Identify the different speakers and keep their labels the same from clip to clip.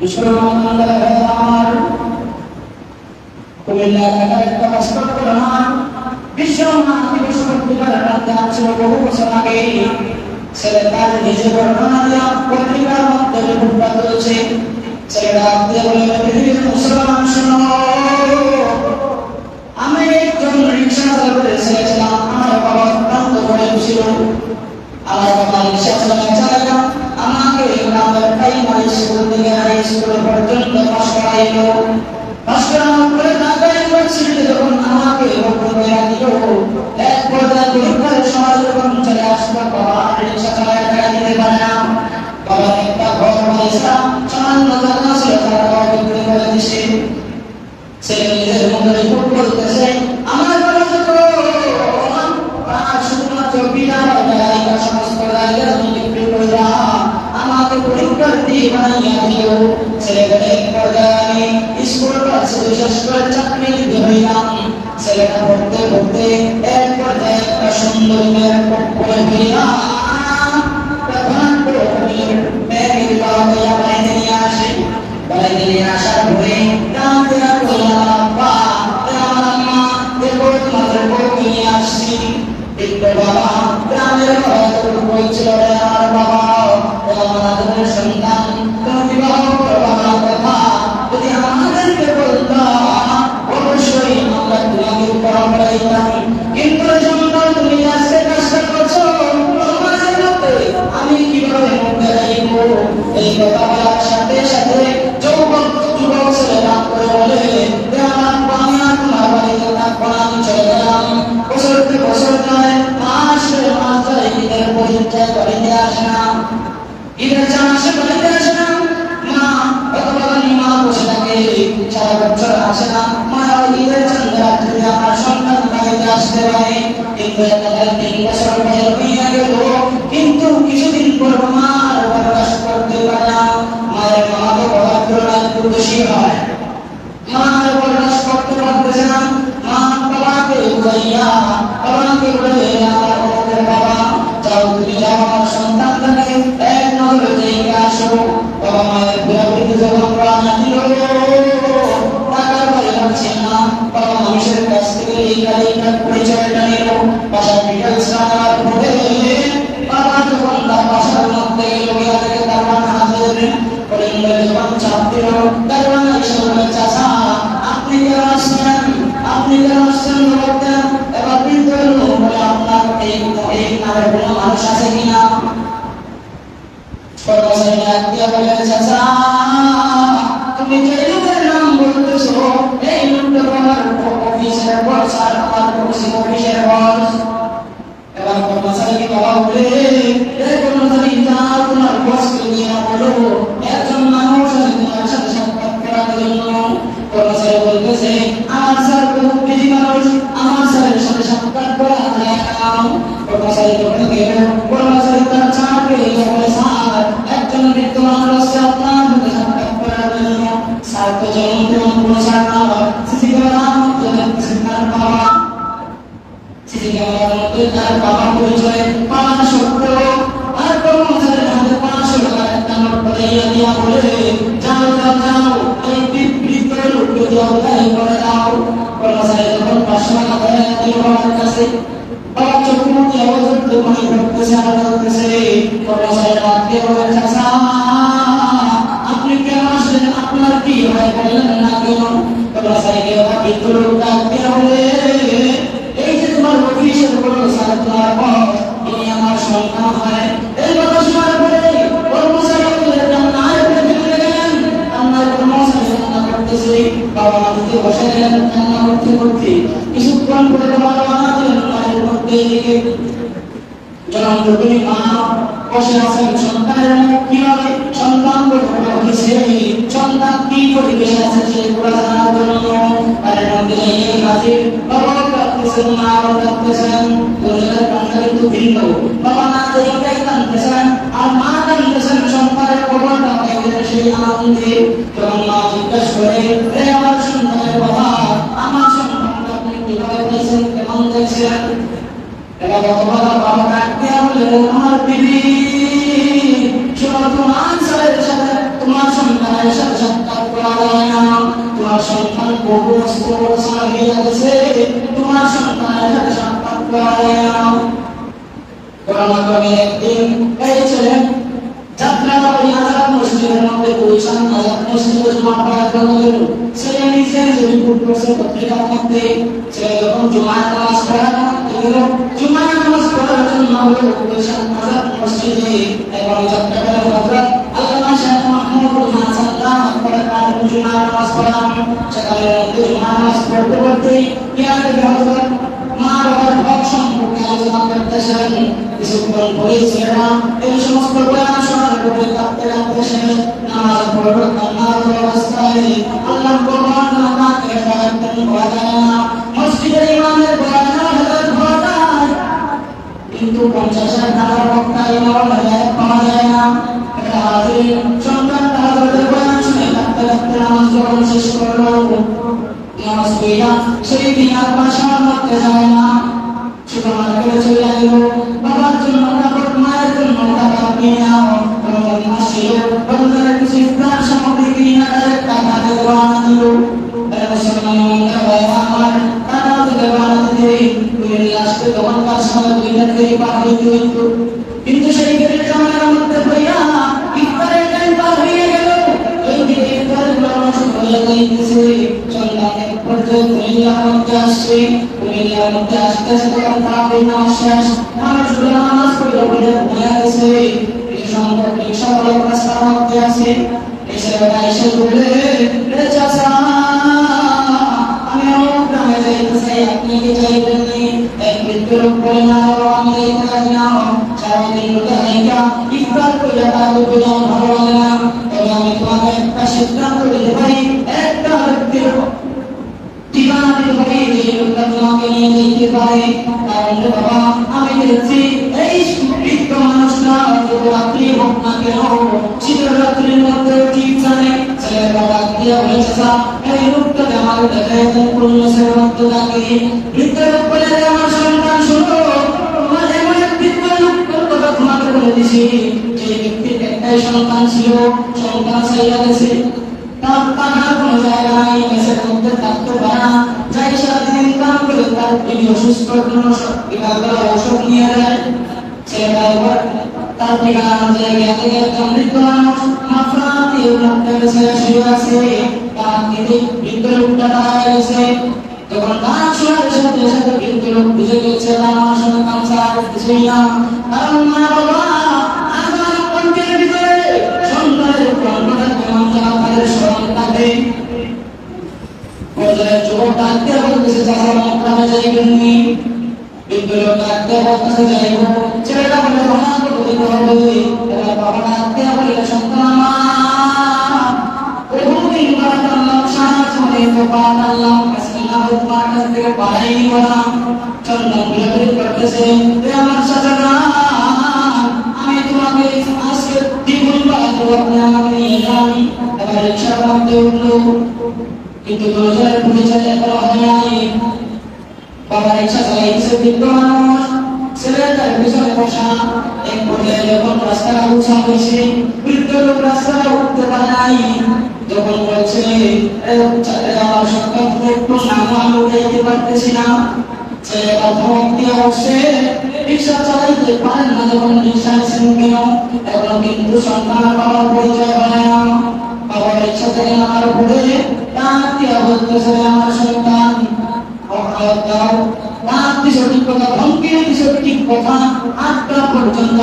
Speaker 1: মুসলমান কুমিল্লা এলাকার একটা বাস্তব ঘটনা। বিশ্ব দিবস পত্রিকার রাতে আছে বহু বছর আগে ছেলে তার নিজের ঘটনা দিয়া পত্রিকার মধ্যে রিপোর্ট করেছে। ছেলেরা দিয়ে বলে, পৃথিবীর মুসলমান শোনো, আমি একজন রিক্সা চালকের ছেলে ছিলাম। আমার বাবা অত্যন্ত গরিব ছিল। আমার বাবা রিক্সা চালাইয়া আমাকে গ্রামের প্রাইমারি স্কুল থেকে হাই স্কুল পর্যন্ত পাশ করাইল। পাশ করানোর পরে ঢাকা ইউনিভার্সিটিতে যখন আমাকে ভর্তি করে দিল, এক পর্যায়ে পরীক্ষার সময় যখন চলে আসলো, বাবা রিক্সা চালায় টাকা দিতে পারে না। বাবার একটা ঘর বানিয়েছিলাম, সামান্য জায়গা ছিল, তারা ঘর বিক্রি করে দিছে। ছেলে নিজের মধ্যে রিপোর্ট করতেছে, আমার বাবা শুধুমাত্র বিনা সমস্ত জায়গায় বিক্রি করে আমাকে পরীক্ষার দিয়ে বানিয়ে দিল। ছেলেটাকে পর্যায়ে স্কুল শেষ করে চাকরি দিতে হইলাম। ছেলেটা পড়তে পড়তে এক পর্যায়ে একটা সুন্দর মেয়ের করে ফেলিলাম। বাড়িতে নিয়ে আসে, বাড়িতে নিয়ে আসার পরে নিয়ে আসছি। বাবা গ্রামের বলছিল, আমার বাবা আমাদের সন্তান বিবাহ করবার কথা যদি আমাদেরকে বলতাম, অবশ্যই আমরা তোমাকে পরম্পরা দিতাম। কিন্তু তুমি আজকে কাজটা করছো সমাজের মধ্যে, আমি কিভাবে মধ্যে রাখব? এই কথা বলার সাথে সাথে যুবক ছেলে রাগ করে বলে, আমি আর তোমার বাড়িতে থাকবো না, আমি চলে গেলাম। বছর যায়, মাস যায়, ঈদের পরিচয় বাড়িতে আসে না, ঈদের চাষে বাড়িতে আসে না। মা মা বসে থাকে, সারা বছর আসে না। মা ঈদের চাঁদা আমার সন্তান বাড়িতে আসতে পারে, কিন্তু 3 বছর হয়ে গেল, কিন্তু কিছুদিন পর মা আর প্রকাশ করতে পারে না। মায়ের মাকে বলার জন্য একটু খুশি হয়, মা আর প্রকাশ করতে পারতেছে না। মা বাবাকে বুঝাইয়া, বাবাকে বলে, আমার বাবা যাও, তুমি যাও, আমার সন্তানটাকে এক নজরে দেখে আসো। বাবা মায়ের ঘোরাঘুরিতে যখন রান্না দিল, টাকার বাড়ি লাগছে না। বাবা মানুষের কাছ থেকে এই পরিচয়টা নিল, বাসার ডিটেলস নেওয়ার পরে বাবা যখন তার বাসার মধ্যে গেল, থেকে দারোয়ান হাজির করেন, যখন চাপ দিল, দারোয়ান এসে বলে, চাচা আপনি কেন আসছেন? আপনি কেন আসছেন বলতেন? এবার কিন্তু বলে, আপনার এই নামের কোনো মানুষ আছে কিনা? কর্মচারী ডাক দিয়ে বলে, চাচা তুমি যে লোকের নাম বলতেছো, এই লোকটা তোমার অফিসের বস, আর আমার অফিসের বস। এবার কর্মচারীকে বাবা বলে, কর্মচারী যা তোমার বসকে নিয়ে বলো, একজন মানুষ আছে তোমার সাথে সাক্ষাৎ করার জন্য। কর্মচারী বলতেছে, আমার স্যার বহু বিধি মানুষ, আমার স্যারের সাথে সাক্ষাৎ করা যায় না। কর্মচারী যখন গেল, কর্মচারী তার চাকরি বলে, স্যার একজন বৃদ্ধ মানুষ আছে আপনার সাথে সাক্ষাৎ করার জন্য। স্যার তো যেমন কোনো স্যার না, সিসি ক্যামেরার মধ্যে তার বাবা, সিসি ক্যামেরার মধ্যে তার বাবা পরিচয় পাওয়া সত্য। আর কর্মচারীর হাতে 500 টাকার একটা নোট পাঠিয়ে দিয়া বলে, যাও যাও যাও, এই বৃদ্ধ লোককে জবাবদারি করে দাও। কর্মচারী যখন 500 টাকা ধরে দিল বাবার কাছে, বাবা চোখ মুখে অবজুক্ত মনে করতেছে আর বলতেছে, কর্মচারী রাতকে বলে, চাচা আপনি কেন আসলেন? আপনার কি হয় বললেন না কেন? কর্মচারীকে বৃদ্ধ লোক ডাকতে বলে, এই যে তোমার অফিসের বড় স্যার তোমার বস, ইনি আমার সন্তান হয়। এই কথা শোনার পরে কর্মচারী গেলেন, আমার কর্মচারী কান্না করতেছে। বাবা মাটিতে বসে গেলেন, কান্না করতে করতে কিছুক্ষণ পরে বাবা মারা দিলেন বাড়ির মধ্যে। যখন তুমি মা বসে আছেন, সন্তানের কিভাবে সন্তান হয়েছে, সন্তান কি পরিবেশ আছে সেগুলো জানার জন্য বাড়ির মধ্যে হাজির। বাবা কাঁদতেছেন, মা কাঁদতেছেন, দুজনের কান্না কিন্তু ভিন্ন। বাবা না দেখেই কাঁদতেছেন আর মা কাঁদতেছেন, সন্তানের খবরটা পেয়ে সেই আনন্দে। তখন মা জিজ্ঞাসা করে, রে আমার সন্তানের বাবা, আমার সন্তানটা আপনি কিভাবে পেয়েছেন, কেমন দেখছেন? এবার বাবা ডাক দিয়া বলে, আমার বিবি শোনো, তোমার ছেলের সাথে তোমার সন্তানের সাথে সাক্ষাৎ করা যায় না, তোমার সন্তান বহু অস্ত্র হয়ে গেছে, তোমার সন্তানের সাথে সাক্ষাৎ করা যায় না। করোনাক্রমে একদিন এই ছেলে যাত্রা করে আজাদ মসজিদের মধ্যে পৌঁছান, আজাদ মসজিদে জমা পড়ার জন্য গেল। ছেলে নিজে রিপোর্ট করছে পত্রিকার মধ্যে, ছেলে যখন জুমার নামাজ পড়ার গেল, জুমার নামাজ পড়ার জন্য পৌঁছান আজাদ মসজিদে। এবং যাত্রা করে হযরত আল্লামা শেখ মাহমুদুল হাসান রাহমাতুল্লাহ জুমার নামাজ পড়ান। সকালে জুমার নামাজ পড়তে পড়তে ইয়াতে হযরত মা বাবার হক সম্পর্কে আলোচনা করতেছেন। কিছুক্ষণ পরে ছেলেরা এই সমস্ত বয়ান শোনার পরে কাঁদতে কাঁদতেছেন। নামাজ পড়ার কান্নার অবস্থায় আল্লাহ কোরআন নামাকে হেদায়েত করা যায় না, মসজিদের ইমামের বয়ান হেদায়েত করা যায়, কিন্তু 50-এর টাকার বক্তা ইমাম হেদায়েত পাওয়া যায় না। এটা হাজির সন্তান তাদের বয়ান শুনে কাঁদতে কাঁদতে নামাজ যখন শেষ করলো, নামাজ পড়া সেই দিন আর বাসার মধ্যে যায় না, শুধু মার্কেটে চলে গেল। বাবার জন্য কাপড়, মায়ের জন্য টাকা কিনে আনো, মাস ছিল বন্ধুদের কিছু ইফতার সামগ্রী কিনে টাকা দিয়ে বানা দিল। আমার টাকা থেকে বানাতে দেরি আসতে তখন তার সময় 2 লাখ দেরি পার হইতে হইত, কিন্তু সেই গেটের জামানের মধ্যে পড়া ইফতারের টাইম পার হয়ে গেল। এই দিকে ইফতারের পরামর্শ হয়ে যাইতেছে। সন্তানের পর্যায়ে কুমিল্লার মধ্যে আসছে, কুমিল্লার মধ্যে আসতে আসতে তখন তারাবির নামাজ শেষ, মানুষগুলো নামাজ পড়ে পড়ে ঘুমিয়ে গেছে। কিছু সংখ্যক রিক্সাওয়ালা রাস্তার মধ্যে আছে, রিক্সাওয়ালা এসে বলে, রে চাচা আমি অমুক গ্রামে যাইতে চাই, আপনি কি যাইবেন নি? এক বৃদ্ধ লোক বলে, না আমি যাইতে পারি না, সারাদিন লোকে হাইকা ইফতার করে তাকে বোঝানো ভালো লাগে না, তবে আমি তোমাকে একটা সিদ্ধান্ত দিতে পারি, একটা ব্যক্তির ঠিকানা দিতে পারি, যে লোকটা তোমাকে নিয়ে যেতে পারে। কারণ বাবা আমি দেখছি এই বৃদ্ধ মানুষটা যত রাত্রি হোক না কেন, শীতের রাত্রির মধ্যে ঠিক জানে। ছেলের বাবা দিয়ে বলেছে, এই লোকটাকে আমার দেখায় কোন মাসের মধ্যে থাকে। বৃদ্ধ লোক বলে, আমার সন্তান শোনো, তোমার এমন এক বৃদ্ধ লোকের কথা তোমাকে বলে দিছি, যে ব্যক্তির একটাই সন্তান ছিল, সন্তান ছাইয়া গেছে, তার টাকার কোনো জায়গা নাই, মেসের মধ্যে থাকতে পারে না, যাই সারাদিন কাম করে তার তিনি অসুস্থ ওষুধ নিয়ে যায়। ছেলেটা এবার তার ঠিকানা অনুযায়ী গেছে, একজন বৃদ্ধ মানুষ মাফরা দিয়ে শুয়ে আছে, তার দিকে বৃদ্ধ লোকটা দাঁড়ায় গেছে। তখন তার শোনার সাথে সাথে বৃদ্ধ লোক বুঝে গেছে আমার সঙ্গে কাম ছাড়া কিছুই না, কারণ মা বাবা আমার কণ্ঠের ভিতরে সন্তানের কণ্ঠটা কেমন যেন তাদের স্মরণ থাকে। যুবক ডাকতে বলতেছে, চাচা মক্কামে যাইবেন নি? বৃদ্ধ লোক ডাকতে বলতেছে, যাইব। ছেলেটা বলে, আমার তো বলিতে হবে। এবার বাবা ডাকতে বলে, সন্তান আমার বহুদিন বাদ আল্লাহ সাহায্য করে তো বাদ আল্লাহ কাছে না তোমার কাছ থেকে পাড়াই নিব না। সন্তান বলে করতেছে, আমার চাচারা আমি তোমাকে আজকে দ্বিগুণ বাদ আপনি আমাকে নিয়ে যান। এবার রিক্সার মধ্যে উঠলো, কিন্তু দরজার পরিচয় এখনো হয় নাই। বাবা রিক্সা চালাইছে, বৃদ্ধ মানুষ, ছেলেটার পিছনে বসা। এক পর্যায়ে যখন রাস্তাটা উঁচা হয়েছে, বৃদ্ধ লোক রাস্তাটা উঠতে পারে নাই। যখন বলছে, আমার সন্তান একটু নামো, আমি উঠাইতে পারতেছি না, ছেলেটা ধমক দিয়ে বসে, রিক্সা চালাইতে পারেন না। যখন রিক্সা আছেন কেন, এখন কিন্তু সন্তান বাবার পরিচয় হয় না। বাবা রিক্সা থেকে নামার পরে ডাক দিয়া বলতেছে, আমার সন্তান সঠিক কথা, ধমকিয়ে সঠিক কথা, 8টা পর্যন্ত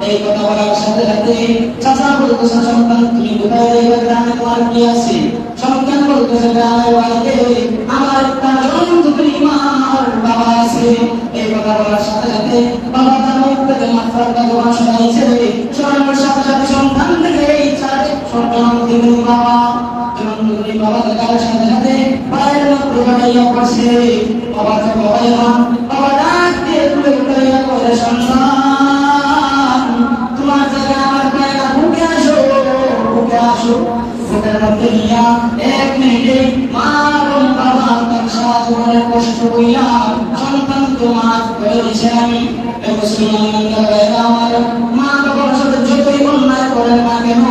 Speaker 1: এই কথা বলার সাথে সাথে চাচা বলতেছে, সন্তান তুমি কোথায় যাইবে, গ্রামে তোমার কি আছে? সন্তান বলতেছে, গ্রামের বাড়িতে আমার একটা জনন্ত আমার বাবা আছে। এই কথা বলার সাথে সাথে বাবা তার মুখ থেকে মাত্রাটা যখন শোনাইছে, শোনানোর সাথে সাথে সন্তান থেকে এই সন্তান তিনি বাবা বাবা দেখার সাথে সাথে পায়ের মধ্যে বাড়াইয়া পড়ছে। বাবা তো বাবাই হন, বাবা ডাক দিয়ে তুলে উঠাইয়া করে, সন্তান তোমার জায়গায় আমার পায়েরা বুকে আসো, বুকে আসো। বুকের মধ্যে নিয়া 1 মিনিটে মা এবং বাবা তার সারা জীবনের কষ্ট হইয়া সন্তানকে কিন্তু মাফ করে দিয়েছেন। মুসলমান আমার মা বাবার সাথে যতই অন্যায় করেন না কেন,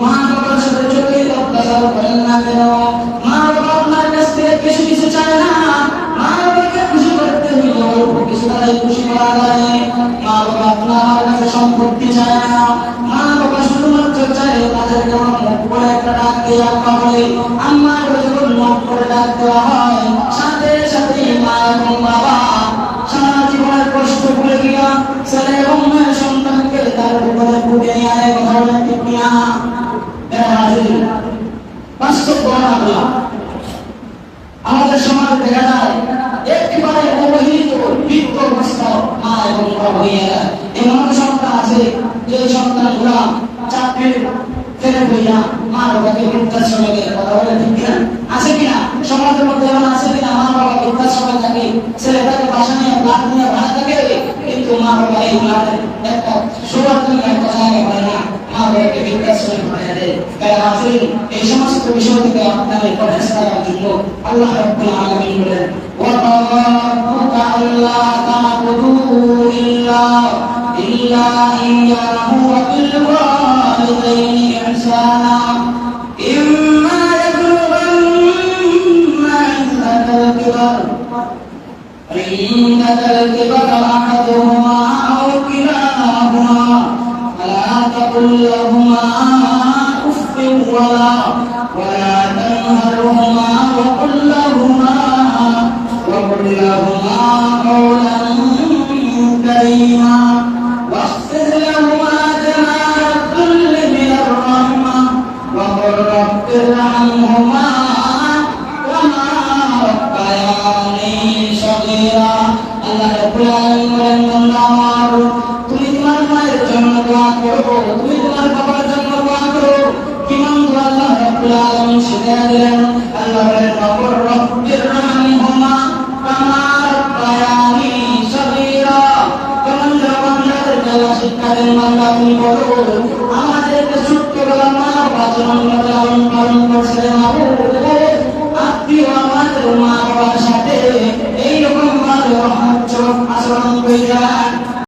Speaker 1: মা বাবার সাথে যতই অত্যাচার করেন না কেন, মা বাবা আপনার কাছ থেকে কিছু কিছু চায় না। মা বাবাকে খুশি করতে হইলে অল্প কিছু তারাই খুশি করা যায়। মা বাবা আপনার কাছে সম্পত্তি চায় না, মা বাবা শুধুমাত্র চায় তাদেরকে মুখ করে একটা ডাক দিয়ে আম্মা বলে, আম্মা বলে যখন মুখ করে ডাক দেওয়া হয় সাথে সাথে মা এবং বাবা সারা জীবনের কষ্ট ভুলে গিয়া ছেলে এবং মেয়ের সন্তানকে তার উপরে বুকে নিয়ে আনে। কথা বলেন ঠিক কিনা? বাস্তব ঘটনাগুলো আমাদের সমাজে দেখা যায়। একেবারে অবহেলিত বৃদ্ধ অবস্থা মা এবং বাবা হয়ে যায়। এমন সন্তান আছে যে সন্তানগুলা চাকরির ফেলে হইয়া মা বাবাকে বৃদ্ধাশ্রমে দেয়। কথা বলে ঠিক কিনা? আছে কিনা? সমাজের মধ্যে এমন আছে কিনা মা বাবা বৃদ্ধাশ্রমে থাকে, ছেলেটাকে বাসা নিয়ে ফ্ল্যাট নিয়ে ভাড়া থাকে, কিন্তু মা বাবা এই ফ্ল্যাটের একটা শোয়ার জন্য একটা জায়গা পায় না, মা বাবাকে বৃদ্ধাশ্রমে ভাড়া দেয়। তাই আসলে এই সমস্ত বিষয় থেকে আপনাদের প্রচেষ্টা করার জন্য আল্লাহ রাব্বুল আলামিন বলেন, ওয়া রাব্বুকা আল্লা তা'বুদু ইল্লা ইয়্যাহু ওয়া বিল ওয়ালিদাইনি ইহসানা ইম্মা ইয়াবলুগhanna 'indakal kibar ahaduhuma aw kilahuma fala taqul lahumā uff ولا تنهرهما وقل لهما قولا كريما واخفض لهما جناح الذل من الرحمة وقل رب ارحمهما كما ربياني صغيرا। আল্লাহ রাব্বুল আলামিন বলেন, তুমি তোমার মায়ের জন্য দোয়া করো, তুমি তোমার বাবার জন্য দোয়া করো। কিমান আল্লাহ রাব্বুল আলামিন শিখিয়ে দিলেন। আল্লাহ বলেন, ওয়া রাব্বির রাহমিহুমা কামা রাব্বায়ানি সগীরা। কেমন বান্দাদেরকে আল্লাহ শিক্ষা দেন, বান্দা তুমি বলো আমাদেরকে ছোট্টবেলা মা বাবা যেমন লালন পালন করছিলেন